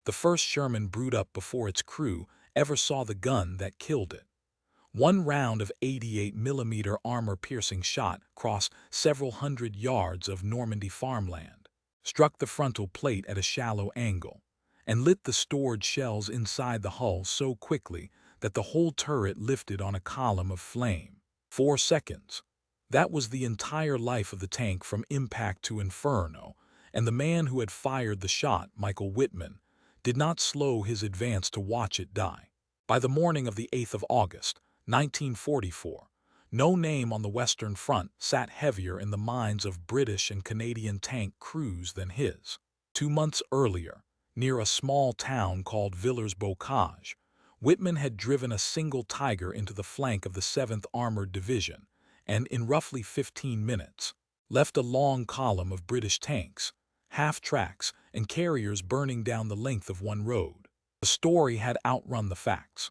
The first Sherman brewed up before its crew ever saw the gun that killed it. One round of 88mm armor-piercing shot crossed several hundred yards of Normandy farmland, struck the frontal plate at a shallow angle, and lit the stored shells inside the hull so quickly that the whole turret lifted on a column of flame. 4 seconds. That was the entire life of the tank from impact to Inferno, and the man who had fired the shot, Michael Whitman, did not slow his advance to watch it die. By the morning of the 8th of August, 1944, no name on the Western Front sat heavier in the minds of British and Canadian tank crews than his. 2 months earlier, near a small town called Villers-Bocage, Whitman had driven a single Tiger into the flank of the 7th Armored Division and, in roughly 15 minutes, left a long column of British tanks, half-tracks, and carriers burning down the length of one road. The story had outrun the facts.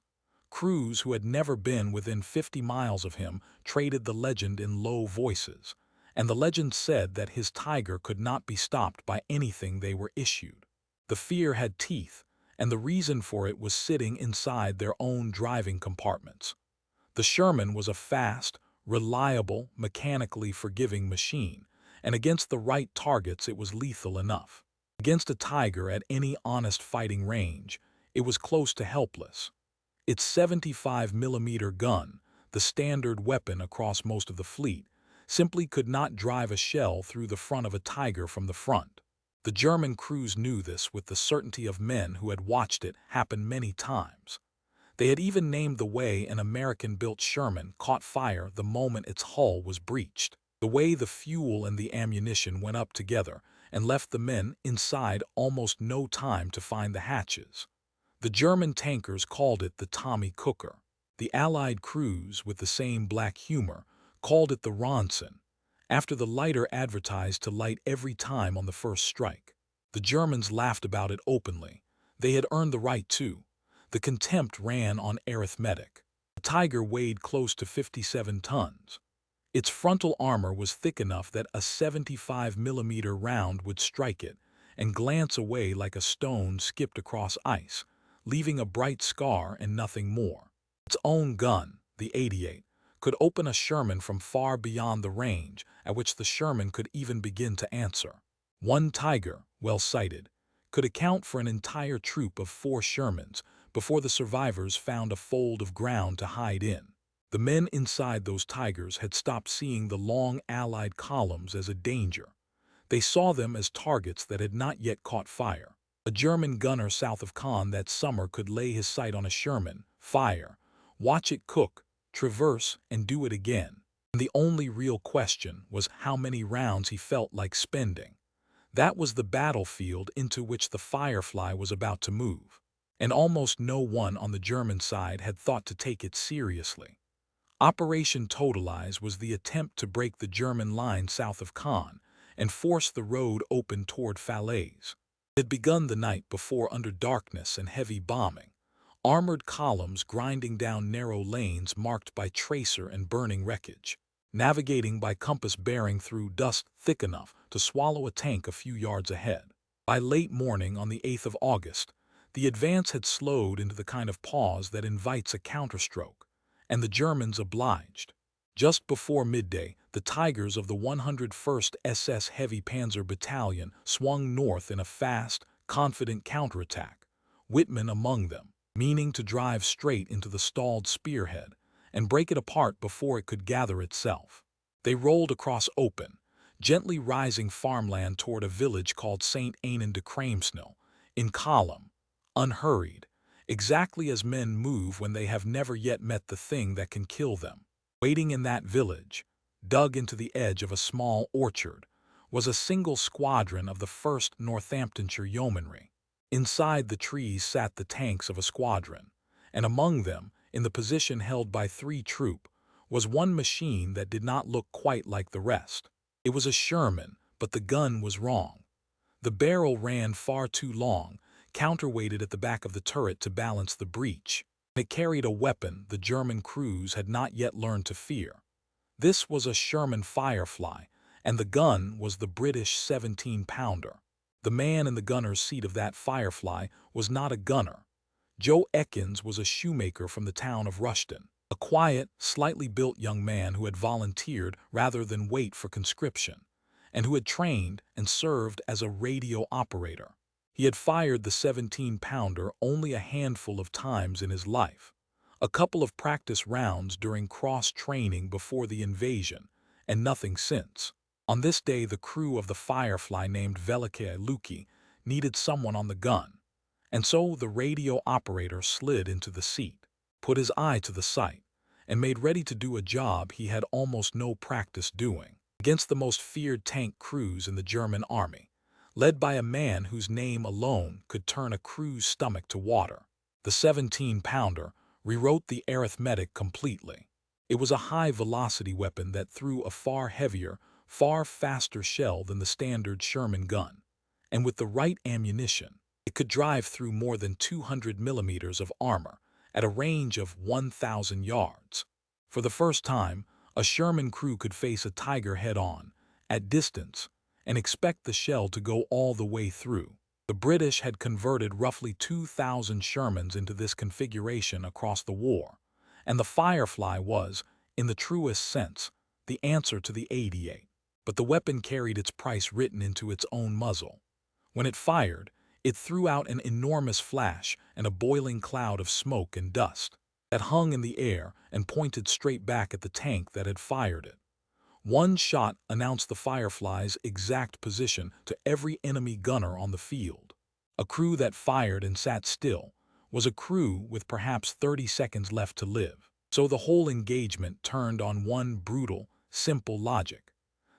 Crews who had never been within 50 miles of him traded the legend in low voices, and the legend said that his Tiger could not be stopped by anything they were issued. The fear had teeth, and the reason for it was sitting inside their own driving compartments. The Sherman was a fast, reliable, mechanically forgiving machine, and against the right targets it was lethal enough. Against a Tiger at any honest fighting range, it was close to helpless. Its 75mm gun, the standard weapon across most of the fleet, simply could not drive a shell through the front of a Tiger from the front. The German crews knew this with the certainty of men who had watched it happen many times. They had even named the way an American-built Sherman caught fire the moment its hull was breached, the way the fuel and the ammunition went up together and left the men inside almost no time to find the hatches. The German tankers called it the Tommy Cooker. The Allied crews, with the same black humor, called it the Ronson, after the lighter advertised to light every time on the first strike. The Germans laughed about it openly. They had earned the right to. The contempt ran on arithmetic. The Tiger weighed close to 57 tons. Its frontal armor was thick enough that a 75mm round would strike it and glance away like a stone skipped across ice, leaving a bright scar and nothing more. Its own gun, the 88, could open a Sherman from far beyond the range at which the Sherman could even begin to answer. One Tiger, well sighted, could account for an entire troop of 4 Shermans before the survivors found a fold of ground to hide in. The men inside those Tigers had stopped seeing the long Allied columns as a danger. They saw them as targets that had not yet caught fire. A German gunner south of Caen that summer could lay his sight on a Sherman, fire, watch it cook, traverse, and do it again. And the only real question was how many rounds he felt like spending. That was the battlefield into which the Firefly was about to move, and almost no one on the German side had thought to take it seriously. Operation Totalize was the attempt to break the German line south of Caen and force the road open toward Falaise. It had begun the night before under darkness and heavy bombing, armored columns grinding down narrow lanes marked by tracer and burning wreckage, navigating by compass bearing through dust thick enough to swallow a tank a few yards ahead. By late morning on the 8th of August, the advance had slowed into the kind of pause that invites a counterstroke, and the Germans obliged. Just before midday, the Tigers of the 101st SS Heavy Panzer Battalion swung north in a fast, confident counterattack, Whitman among them, meaning to drive straight into the stalled spearhead and break it apart before it could gather itself. They rolled across open, gently rising farmland toward a village called St. Ainen de Cramesnil, in column, unhurried, exactly as men move when they have never yet met the thing that can kill them. Waiting in that village, dug into the edge of a small orchard, was a single squadron of the 1st Northamptonshire Yeomanry. Inside the trees sat the tanks of a squadron, and among them, in the position held by 3 troop, was one machine that did not look quite like the rest. It was a Sherman, but the gun was wrong. The barrel ran far too long, counterweighted at the back of the turret to balance the breech. It carried a weapon the German crews had not yet learned to fear. This was a Sherman Firefly, and the gun was the British 17-pounder. The man in the gunner's seat of that Firefly was not a gunner. Joe Ekins was a shoemaker from the town of Rushton, a quiet, slightly built young man who had volunteered rather than wait for conscription, and who had trained and served as a radio operator. He had fired the 17-pounder only a handful of times in his life, a couple of practice rounds during cross-training before the invasion, and nothing since. On this day, the crew of the Firefly named Velike Luki needed someone on the gun, and so the radio operator slid into the seat, put his eye to the sight, and made ready to do a job he had almost no practice doing, against the most feared tank crews in the German army, led by a man whose name alone could turn a crew's stomach to water. The 17-pounder rewrote the arithmetic completely. It was a high-velocity weapon that threw a far heavier, far faster shell than the standard Sherman gun, and with the right ammunition, it could drive through more than 200 millimeters of armor at a range of 1,000 yards. For the first time, a Sherman crew could face a Tiger head-on, at distance, and expect the shell to go all the way through. The British had converted roughly 2,000 Shermans into this configuration across the war, and the Firefly was, in the truest sense, the answer to the 88. But the weapon carried its price written into its own muzzle. When it fired, it threw out an enormous flash and a boiling cloud of smoke and dust that hung in the air and pointed straight back at the tank that had fired it. One shot announced the Firefly's exact position to every enemy gunner on the field. A crew that fired and sat still was a crew with perhaps 30 seconds left to live. So the whole engagement turned on one brutal, simple logic.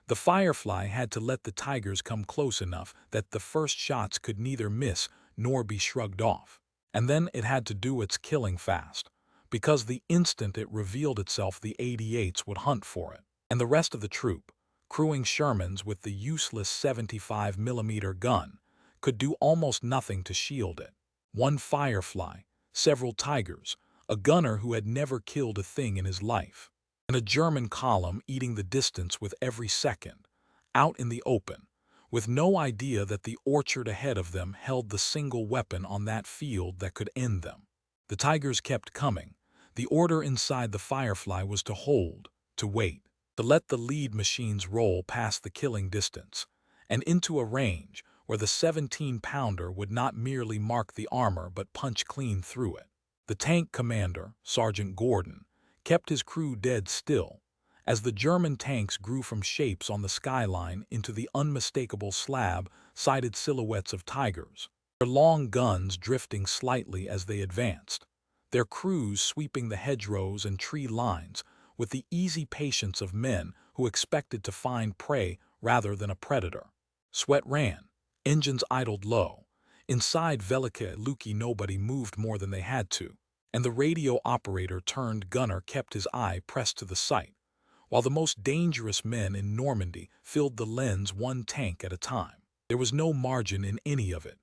The Firefly had to let the Tigers come close enough that the first shots could neither miss nor be shrugged off. And then it had to do its killing fast, because the instant it revealed itself, the 88s would hunt for it. And the rest of the troop, crewing Shermans with the useless 75mm gun, could do almost nothing to shield it. One Firefly, several Tigers, a gunner who had never killed a thing in his life, and a German column eating the distance with every second, out in the open, with no idea that the orchard ahead of them held the single weapon on that field that could end them. The Tigers kept coming. The order inside the Firefly was to hold, to wait, to let the lead machines roll past the killing distance, and into a range where the 17-pounder would not merely mark the armor but punch clean through it. The tank commander, Sergeant Gordon, kept his crew dead still, as the German tanks grew from shapes on the skyline into the unmistakable slab-sided silhouettes of Tigers, their long guns drifting slightly as they advanced, their crews sweeping the hedgerows and tree lines with the easy patience of men who expected to find prey rather than a predator. Sweat ran, engines idled low. Inside Velike Luki nobody moved more than they had to, and the radio operator turned gunner kept his eye pressed to the sight, while the most dangerous men in Normandy filled the lens one tank at a time. There was no margin in any of it.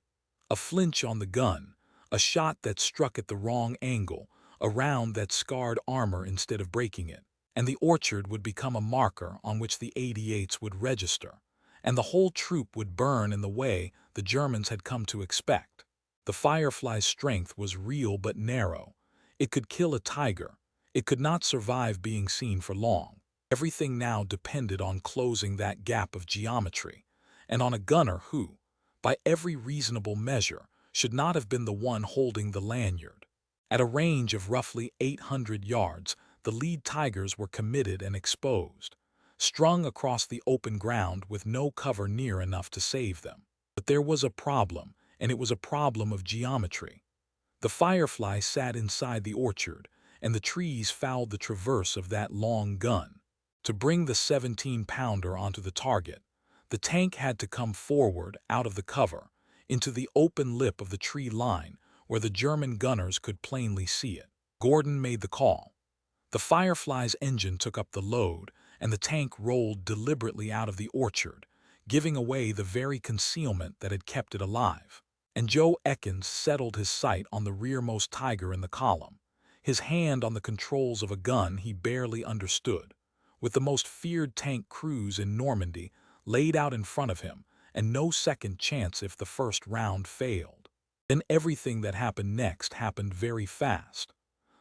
A flinch on the gun, a shot that struck at the wrong angle, a round that scarred armor instead of breaking it, and the orchard would become a marker on which the 88s would register, and the whole troop would burn in the way the Germans had come to expect. The Firefly's strength was real but narrow. It could kill a Tiger. It could not survive being seen for long. Everything now depended on closing that gap of geometry, and on a gunner who, by every reasonable measure, should not have been the one holding the lanyard. At a range of roughly 800 yards, the lead Tigers were committed and exposed, strung across the open ground with no cover near enough to save them. But there was a problem, and it was a problem of geometry. The Firefly sat inside the orchard, and the trees fouled the traverse of that long gun. To bring the 17-pounder onto the target, the tank had to come forward out of the cover, into the open lip of the tree line where the German gunners could plainly see it. Gordon made the call. The Firefly's engine took up the load, and the tank rolled deliberately out of the orchard, giving away the very concealment that had kept it alive. And Joe Ekins settled his sight on the rearmost Tiger in the column, his hand on the controls of a gun he barely understood, with the most feared tank crews in Normandy laid out in front of him and no second chance if the first round failed. Then everything that happened next happened very fast.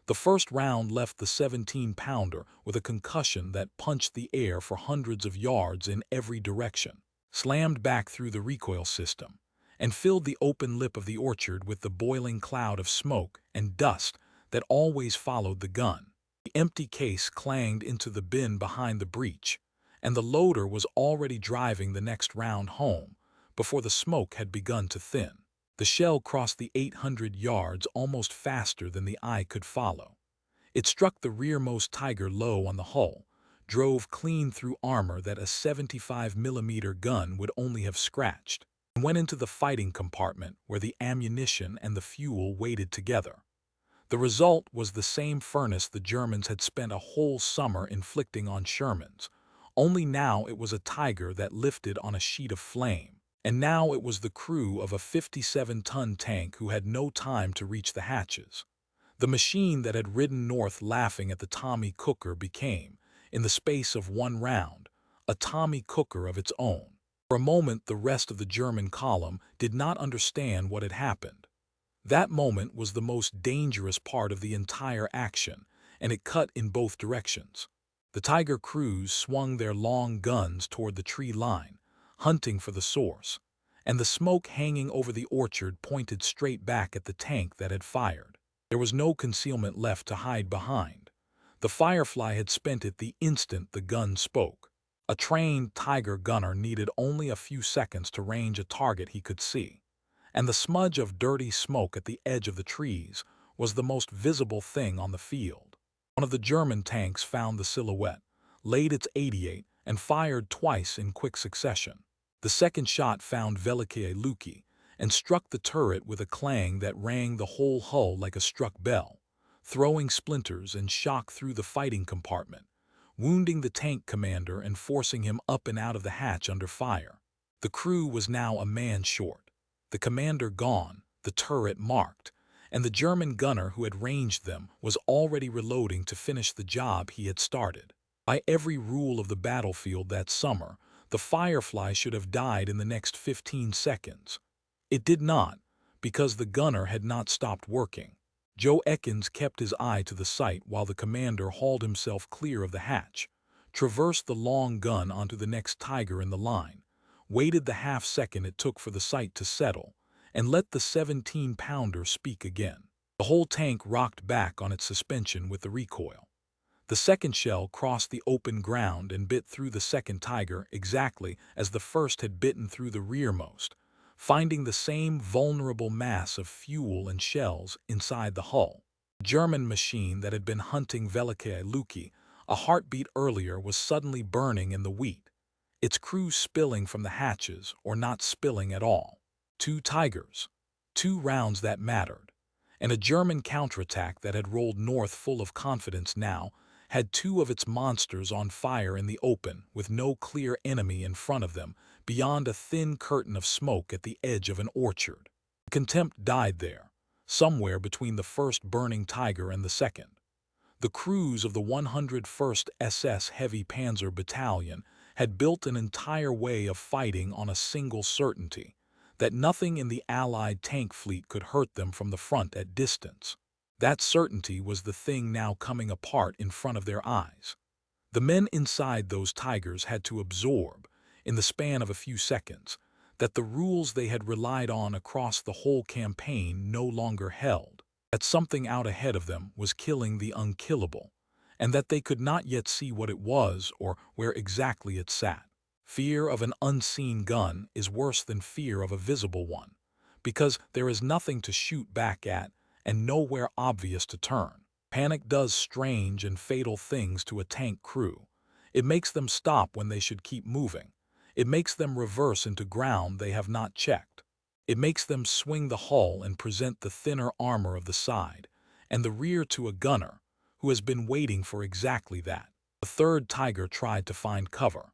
The first round left the 17-pounder with a concussion that punched the air for hundreds of yards in every direction, slammed back through the recoil system, and filled the open lip of the orchard with the boiling cloud of smoke and dust that always followed the gun. The empty case clanged into the bin behind the breech, and the loader was already driving the next round home before the smoke had begun to thin. The shell crossed the 800 yards almost faster than the eye could follow. It struck the rearmost Tiger low on the hull, drove clean through armor that a 75-millimeter gun would only have scratched, and went into the fighting compartment where the ammunition and the fuel waited together. The result was the same furnace the Germans had spent a whole summer inflicting on Shermans, only now it was a Tiger that lifted on a sheet of flame. And now it was the crew of a 57-ton tank who had no time to reach the hatches. The machine that had ridden north laughing at the Tommy Cooker became, in the space of one round, a Tommy Cooker of its own. For a moment the rest of the German column did not understand what had happened. That moment was the most dangerous part of the entire action, and it cut in both directions. The Tiger crews swung their long guns toward the tree line, hunting for the source, and the smoke hanging over the orchard pointed straight back at the tank that had fired. There was no concealment left to hide behind. The Firefly had spent it the instant the gun spoke. A trained Tiger gunner needed only a few seconds to range a target he could see, and the smudge of dirty smoke at the edge of the trees was the most visible thing on the field. One of the German tanks found the silhouette, laid its 88, and fired twice in quick succession. The second shot found Velikiye Luki and struck the turret with a clang that rang the whole hull like a struck bell, throwing splinters and shock through the fighting compartment, wounding the tank commander and forcing him up and out of the hatch under fire. The crew was now a man short, the commander gone, the turret marked, and the German gunner who had ranged them was already reloading to finish the job he had started. By every rule of the battlefield that summer, the Firefly should have died in the next 15 seconds. It did not, because the gunner had not stopped working. Joe Ekins kept his eye to the sight while the commander hauled himself clear of the hatch, traversed the long gun onto the next Tiger in the line, waited the half-second it took for the sight to settle, and let the 17-pounder speak again. The whole tank rocked back on its suspension with the recoil. The second shell crossed the open ground and bit through the second Tiger exactly as the first had bitten through the rearmost, finding the same vulnerable mass of fuel and shells inside the hull. The German machine that had been hunting Velikiye Luki a heartbeat earlier was suddenly burning in the wheat, its crew spilling from the hatches or not spilling at all. 2 Tigers, 2 rounds that mattered, and a German counterattack that had rolled north full of confidence now had 2 of its monsters on fire in the open with no clear enemy in front of them beyond a thin curtain of smoke at the edge of an orchard. Contempt died there, somewhere between the first burning Tiger and the second. The crews of the 101st SS Heavy Panzer Battalion had built an entire way of fighting on a single certainty, that nothing in the Allied tank fleet could hurt them from the front at distance. That certainty was the thing now coming apart in front of their eyes. The men inside those Tigers had to absorb, in the span of a few seconds, that the rules they had relied on across the whole campaign no longer held, that something out ahead of them was killing the unkillable, and that they could not yet see what it was or where exactly it sat. Fear of an unseen gun is worse than fear of a visible one, because there is nothing to shoot back at and nowhere obvious to turn. Panic does strange and fatal things to a tank crew. It makes them stop when they should keep moving. It makes them reverse into ground they have not checked. It makes them swing the hull and present the thinner armor of the side and the rear to a gunner who has been waiting for exactly that. The third Tiger tried to find cover.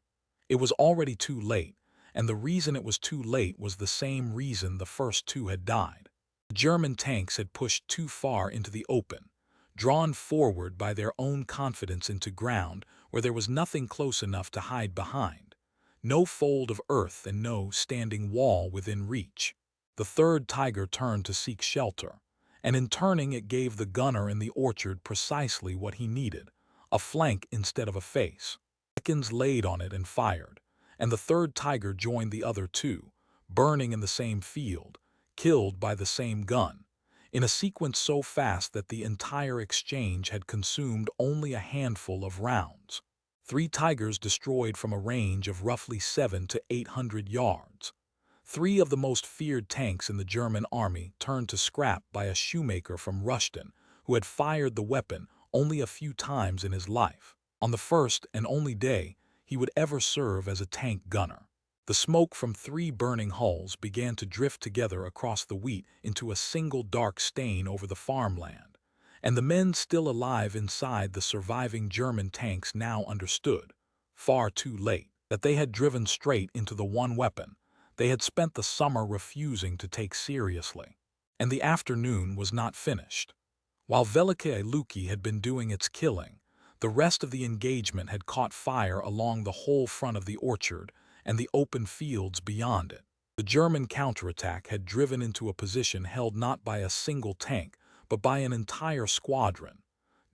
It was already too late, and the reason it was too late was the same reason the first 2 had died. The German tanks had pushed too far into the open, drawn forward by their own confidence into ground where there was nothing close enough to hide behind. No fold of earth and no standing wall within reach. The third tiger turned to seek shelter, and in turning it gave the gunner in the orchard precisely what he needed, a flank instead of a face. Seconds laid on it and fired, and the third tiger joined the other two, burning in the same field, killed by the same gun, in a sequence so fast that the entire exchange had consumed only a handful of rounds. 3 tigers destroyed from a range of roughly 700 to 800 yards. 3 of the most feared tanks in the German army turned to scrap by a shoemaker from Rushden, who had fired the weapon only a few times in his life. On the first and only day he would ever serve as a tank gunner. The smoke from 3 burning hulls began to drift together across the wheat into a single dark stain over the farmland, and the men still alive inside the surviving German tanks now understood, far too late, that they had driven straight into the one weapon they had spent the summer refusing to take seriously. And the afternoon was not finished. While Velike Luki had been doing its killing, the rest of the engagement had caught fire along the whole front of the orchard and the open fields beyond it. The German counterattack had driven into a position held not by a single tank, but by an entire squadron,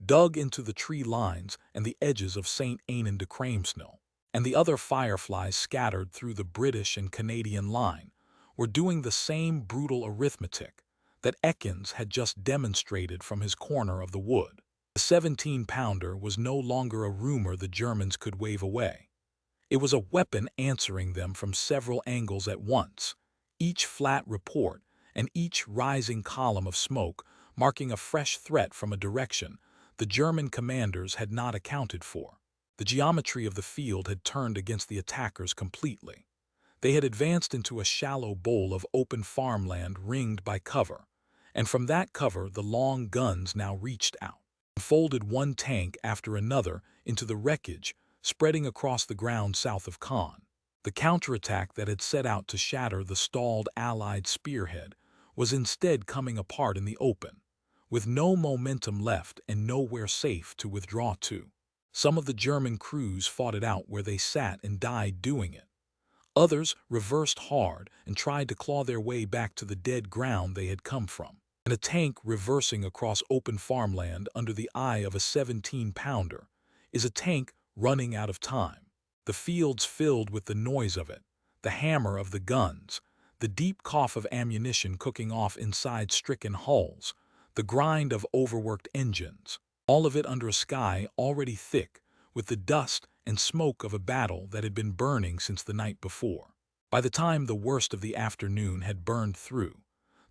dug into the tree lines and the edges of St. Ainen de Cramesnil, and the other Fireflies scattered through the British and Canadian line were doing the same brutal arithmetic that Ekins had just demonstrated from his corner of the wood. The 17-pounder was no longer a rumor the Germans could wave away. It was a weapon answering them from several angles at once, each flat report and each rising column of smoke marking a fresh threat from a direction the German commanders had not accounted for. The geometry of the field had turned against the attackers completely. They had advanced into a shallow bowl of open farmland ringed by cover, and from that cover the long guns now reached out and folded one tank after another into the wreckage spreading across the ground south of Caen. The counterattack that had set out to shatter the stalled Allied spearhead was instead coming apart in the open, with no momentum left and nowhere safe to withdraw to. Some of the German crews fought it out where they sat and died doing it. Others reversed hard and tried to claw their way back to the dead ground they had come from. And a tank reversing across open farmland under the eye of a 17-pounder is a tank running out of time. The fields filled with the noise of it, the hammer of the guns, the deep cough of ammunition cooking off inside stricken hulls, the grind of overworked engines, all of it under a sky already thick with the dust and smoke of a battle that had been burning since the night before. By the time the worst of the afternoon had burned through,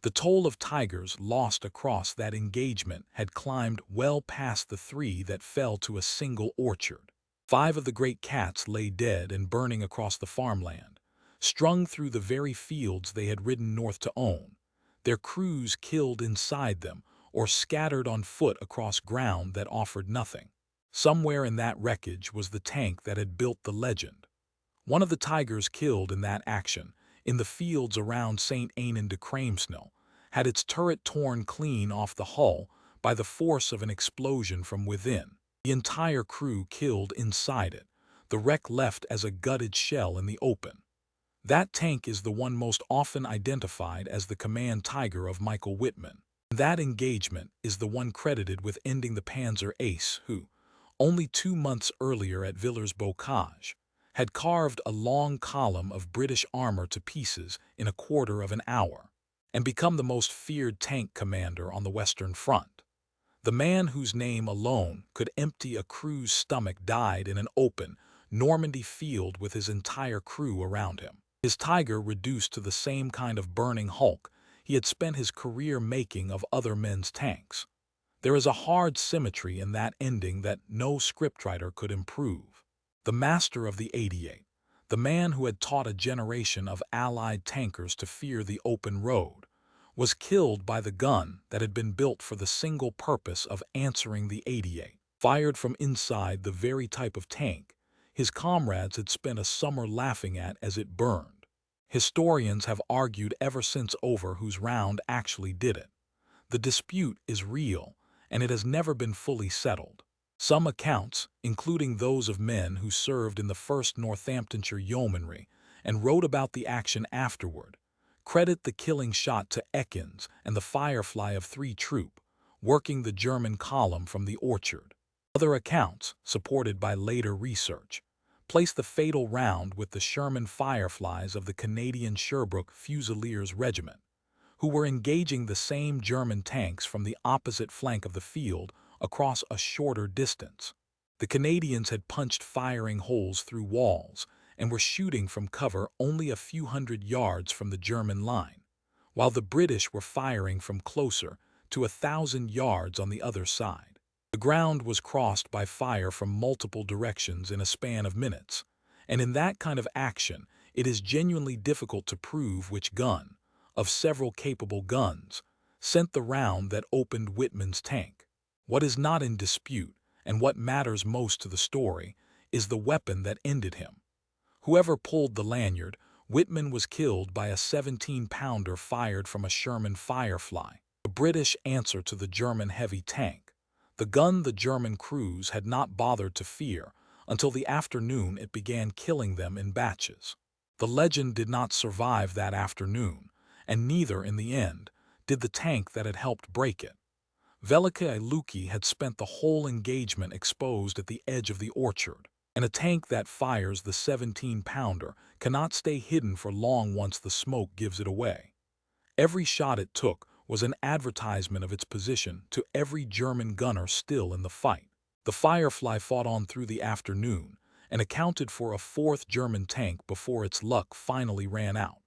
the toll of tigers lost across that engagement had climbed well past the 3 that fell to a single orchard. 5 of the great cats lay dead and burning across the farmland, strung through the very fields they had ridden north to own, their crews killed inside them or scattered on foot across ground that offered nothing. Somewhere in that wreckage was the tank that had built the legend. One of the tigers killed in that action, in the fields around St. Ainen de Cramesnil, had its turret torn clean off the hull by the force of an explosion from within. The entire crew killed inside it, the wreck left as a gutted shell in the open. That tank is the one most often identified as the command tiger of Michael Wittmann. That engagement is the one credited with ending the Panzer Ace who, only 2 months earlier at Villers-Bocage, had carved a long column of British armor to pieces in a quarter of an hour, and become the most feared tank commander on the Western Front. The man whose name alone could empty a crew's stomach died in an open Normandy field with his entire crew around him. His tiger reduced to the same kind of burning hulk he had spent his career making of other men's tanks. There is a hard symmetry in that ending that no scriptwriter could improve. The master of the 88, the man who had taught a generation of Allied tankers to fear the open road, was killed by the gun that had been built for the single purpose of answering the 88, fired from inside the very type of tank his comrades had spent a summer laughing at as it burned. Historians have argued ever since over whose round actually did it. The dispute is real, and it has never been fully settled. Some accounts, including those of men who served in the 1st Northamptonshire Yeomanry and wrote about the action afterward, credit the killing shot to Ekins and the Firefly of 3 Troop, working the German column from the orchard. Other accounts, supported by later research, place the fatal round with the Sherman Fireflies of the Canadian Sherbrooke Fusiliers Regiment, who were engaging the same German tanks from the opposite flank of the field across a shorter distance. The Canadians had punched firing holes through walls and were shooting from cover only a few hundred yards from the German line, while the British were firing from closer to 1,000 yards on the other side. The ground was crossed by fire from multiple directions in a span of minutes, and in that kind of action it is genuinely difficult to prove which gun, of several capable guns, sent the round that opened Whitman's tank. What is not in dispute, and what matters most to the story, is the weapon that ended him. Whoever pulled the lanyard, Whitman was killed by a 17-pounder fired from a Sherman Firefly, the British answer to the German heavy tank, the gun the German crews had not bothered to fear until the afternoon it began killing them in batches. The legend did not survive that afternoon, and neither, in the end, did the tank that had helped break it. Velike Iluki had spent the whole engagement exposed at the edge of the orchard, and a tank that fires the 17-pounder cannot stay hidden for long once the smoke gives it away. Every shot it took was an advertisement of its position to every German gunner still in the fight. The Firefly fought on through the afternoon and accounted for a 4th German tank before its luck finally ran out,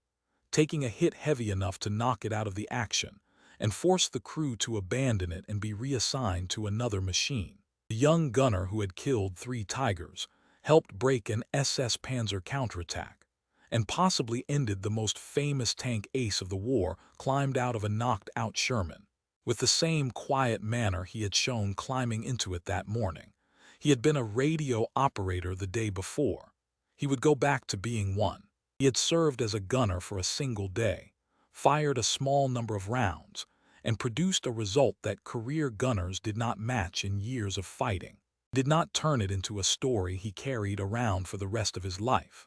taking a hit heavy enough to knock it out of the action and force the crew to abandon it and be reassigned to another machine. The young gunner who had killed 3 Tigers helped break an SS Panzer counterattack, and possibly ended the most famous tank ace of the war climbed out of a knocked-out Sherman, with the same quiet manner he had shown climbing into it that morning. He had been a radio operator the day before. He would go back to being one. He had served as a gunner for a single day, fired a small number of rounds, and produced a result that career gunners did not match in years of fighting. He did not turn it into a story he carried around for the rest of his life.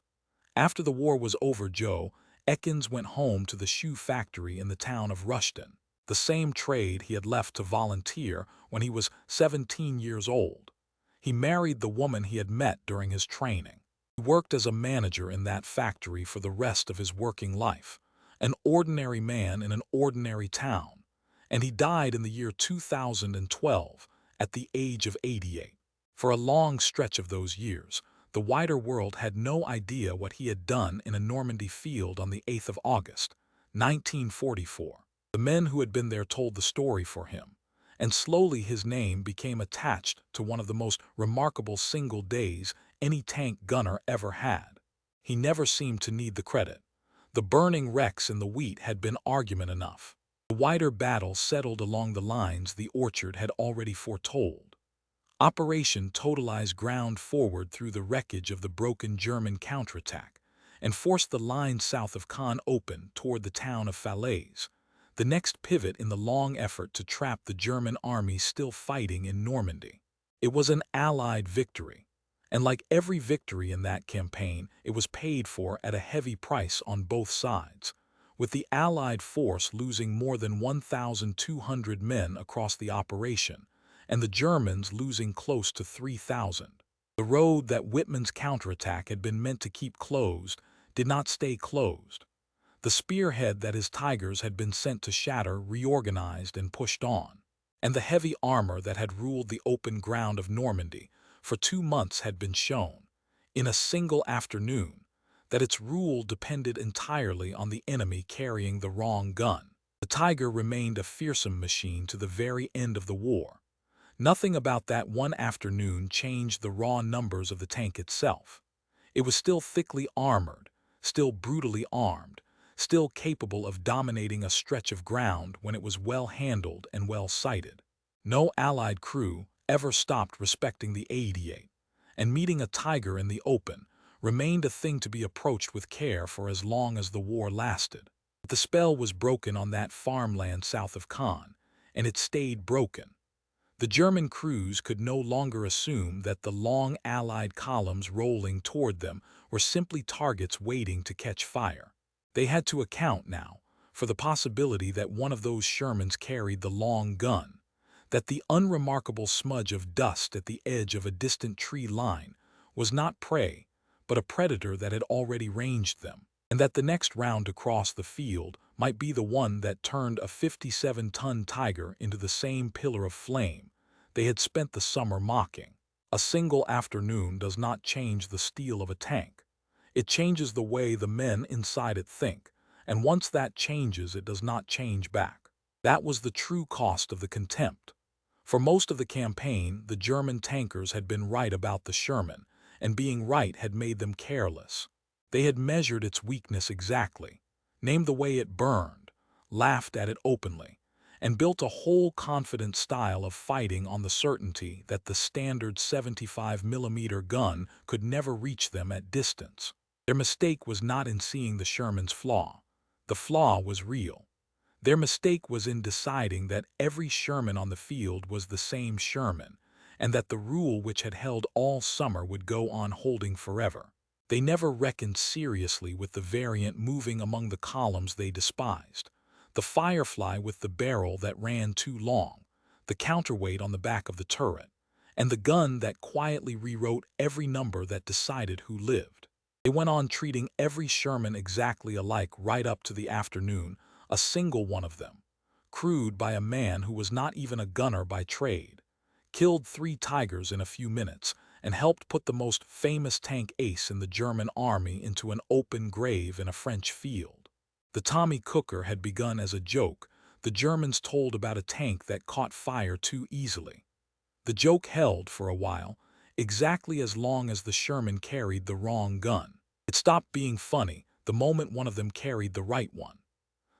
After the war was over, Joe Ekins went home to the shoe factory in the town of Rushden, the same trade he had left to volunteer when he was 17 years old. He married the woman he had met during his training. He worked as a manager in that factory for the rest of his working life, an ordinary man in an ordinary town, and he died in the year 2012 at the age of 88. For a long stretch of those years, the wider world had no idea what he had done in a Normandy field on the 8th of August, 1944. The men who had been there told the story for him, and slowly his name became attached to one of the most remarkable single days any tank gunner ever had. He never seemed to need the credit. The burning wrecks in the wheat had been argument enough. The wider battle settled along the lines the orchard had already foretold. Operation Totalize ground forward through the wreckage of the broken German counterattack and forced the line south of Caen open toward the town of Falaise, the next pivot in the long effort to trap the German army still fighting in Normandy. It was an Allied victory, and like every victory in that campaign, it was paid for at a heavy price on both sides, with the Allied force losing more than 1,200 men across the operation, and the Germans losing close to 3,000. The road that Whitman's counterattack had been meant to keep closed did not stay closed. The spearhead that his Tigers had been sent to shatter reorganized and pushed on, and the heavy armor that had ruled the open ground of Normandy for 2 months had been shown, in a single afternoon, that its rule depended entirely on the enemy carrying the wrong gun. The Tiger remained a fearsome machine to the very end of the war. Nothing about that one afternoon changed the raw numbers of the tank itself. It was still thickly armored, still brutally armed, still capable of dominating a stretch of ground when it was well handled and well sighted. No Allied crew ever stopped respecting the 88, and meeting a Tiger in the open remained a thing to be approached with care for as long as the war lasted. But the spell was broken on that farmland south of Caen, and it stayed broken. The German crews could no longer assume that the long Allied columns rolling toward them were simply targets waiting to catch fire. They had to account now for the possibility that one of those Shermans carried the long gun, that the unremarkable smudge of dust at the edge of a distant tree line was not prey, but a predator that had already ranged them, and that the next round across the field might be the one that turned a 57-ton Tiger into the same pillar of flame they had spent the summer mocking. A single afternoon does not change the steel of a tank. It changes the way the men inside it think, and once that changes, it does not change back. That was the true cost of the contempt. For most of the campaign, the German tankers had been right about the Sherman, and being right had made them careless. They had measured its weakness exactly, named the way it burned, laughed at it openly, and built a whole confident style of fighting on the certainty that the standard 75-millimeter gun could never reach them at distance. Their mistake was not in seeing the Sherman's flaw. The flaw was real. Their mistake was in deciding that every Sherman on the field was the same Sherman, and that the rule which had held all summer would go on holding forever. They never reckoned seriously with the variant moving among the columns they despised, the Firefly with the barrel that ran too long, the counterweight on the back of the turret, and the gun that quietly rewrote every number that decided who lived. They went on treating every Sherman exactly alike right up to the afternoon, a single one of them, crewed by a man who was not even a gunner by trade, killed 3 Tigers in a few minutes, and helped put the most famous tank ace in the German army into an open grave in a French field. The Tommy Cooker had begun as a joke. The Germans told about a tank that caught fire too easily. The joke held for a while, exactly as long as the Sherman carried the wrong gun. It stopped being funny the moment one of them carried the right one.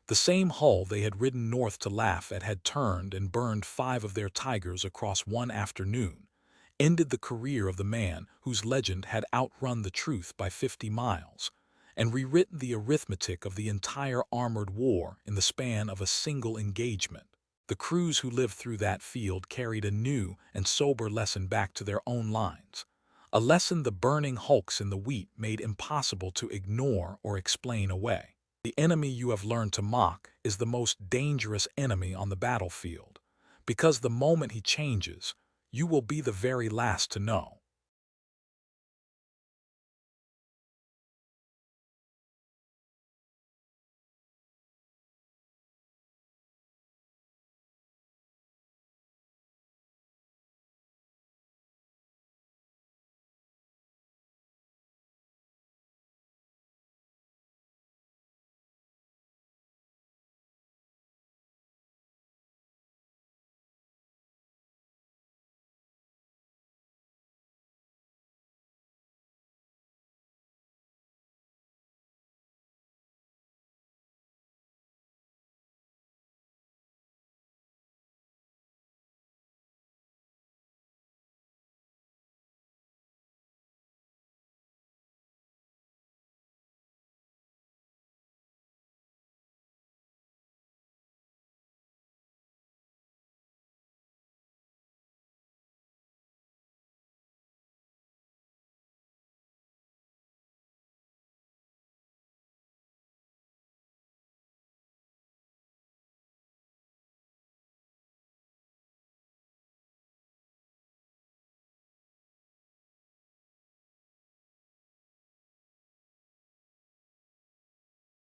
The same hull they had ridden north to laugh at had turned and burned 5 of their Tigers across one afternoon, ended the career of the man whose legend had outrun the truth by 50 miles, and rewritten the arithmetic of the entire armored war in the span of a single engagement. The crews who lived through that field carried a new and sober lesson back to their own lines, a lesson the burning hulks in the wheat made impossible to ignore or explain away. The enemy you have learned to mock is the most dangerous enemy on the battlefield, because the moment he changes, you will be the very last to know.